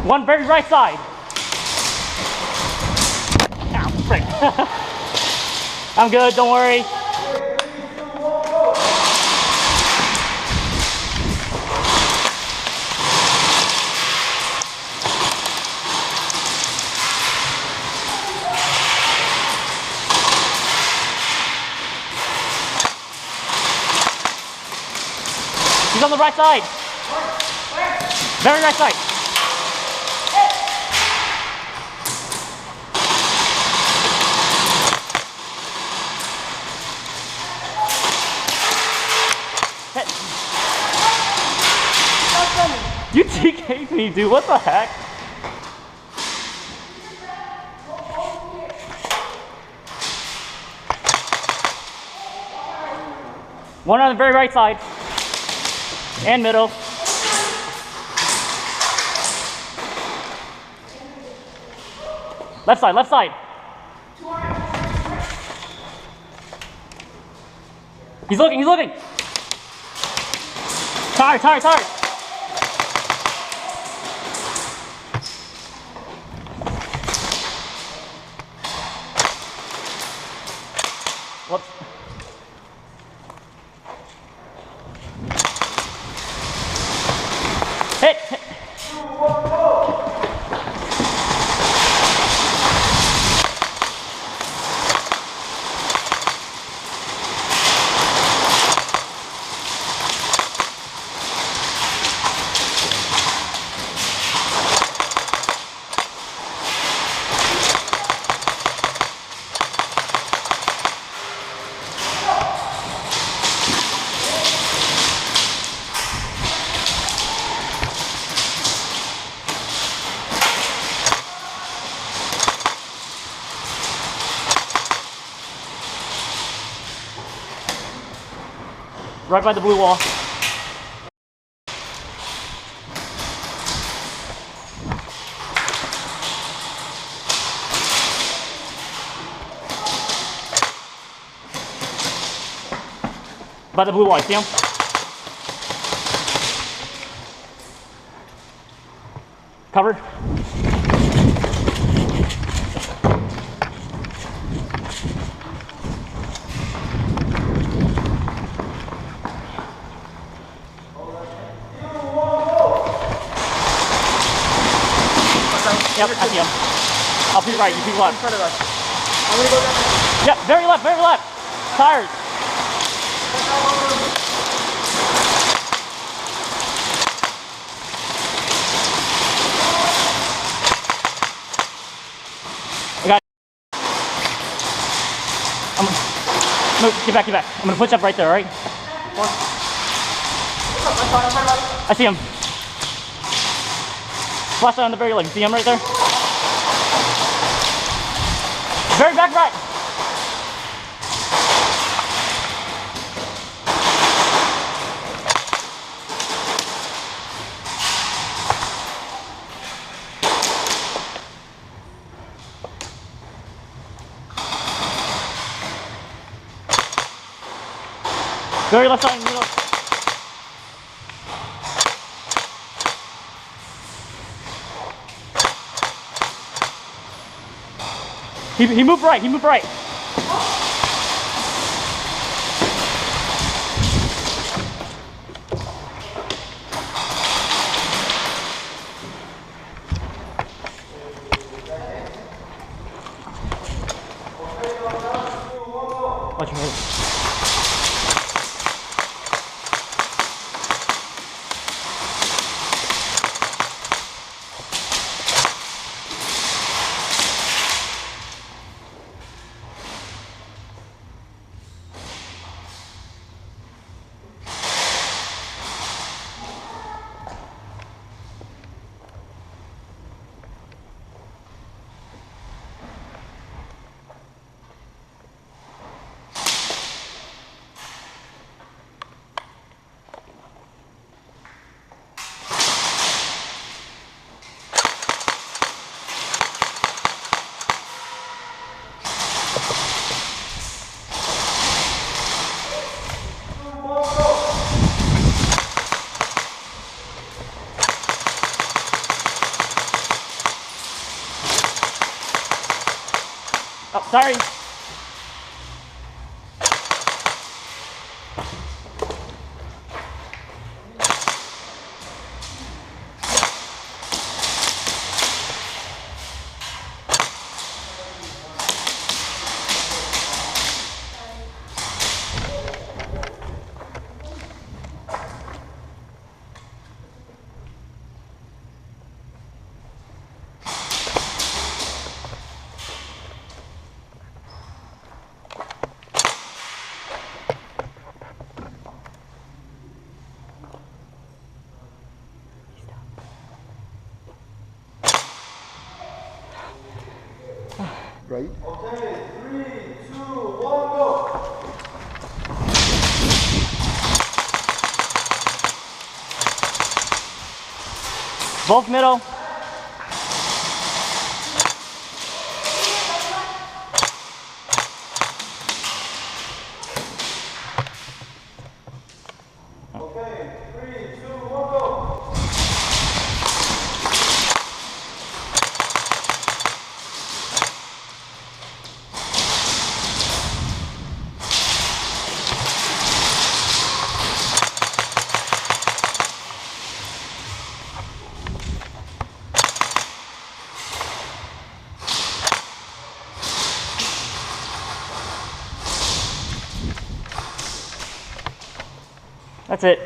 One very right side. Ow, frick. I'm good, don't worry. He's on the right side. Very right side. You TK'd me, dude. What the heck? One on the very right side. And middle. Left side, left side. He's looking, he's looking. Tired, tired, tired. Whoops. Hit, hit. Right by the blue wall. By the blue wall, see him? Covered. Yep, I see him. I'll peek right, you peek left. I'm gonna go down. Yep, very left, very left. Tires. I got it. No, get back, get back. I'm gonna push up right there, all right? I see him. Flashlight on the very leg. See him right there? Very back right. Very left side, middle. He moved right, he moved right. Watch your head. Sorry. Right? Okay, 3, 2, 1, go! Both middle. Okay, 3, 2, 1, go! That's it.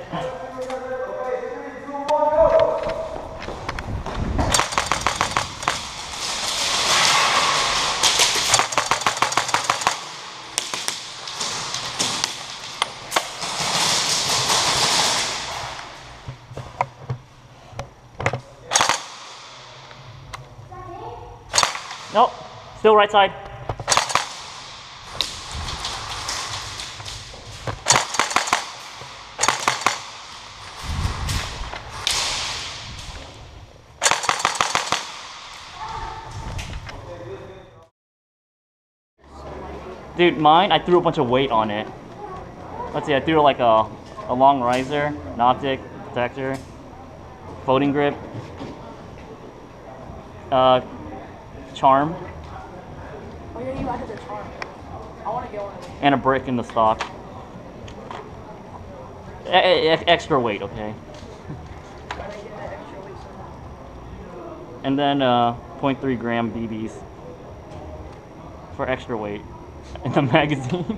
Nope. Still right side. Dude, mine, I threw a bunch of weight on it. Let's see, I threw like a long riser, an optic, protector, folding grip, charm, Oh yeah, you added the charm. I want to get one of these. and a brick in the stock. Extra weight, okay. I gotta get that extra weight somehow. And then 0.3 gram BBs for extra weight in the magazine.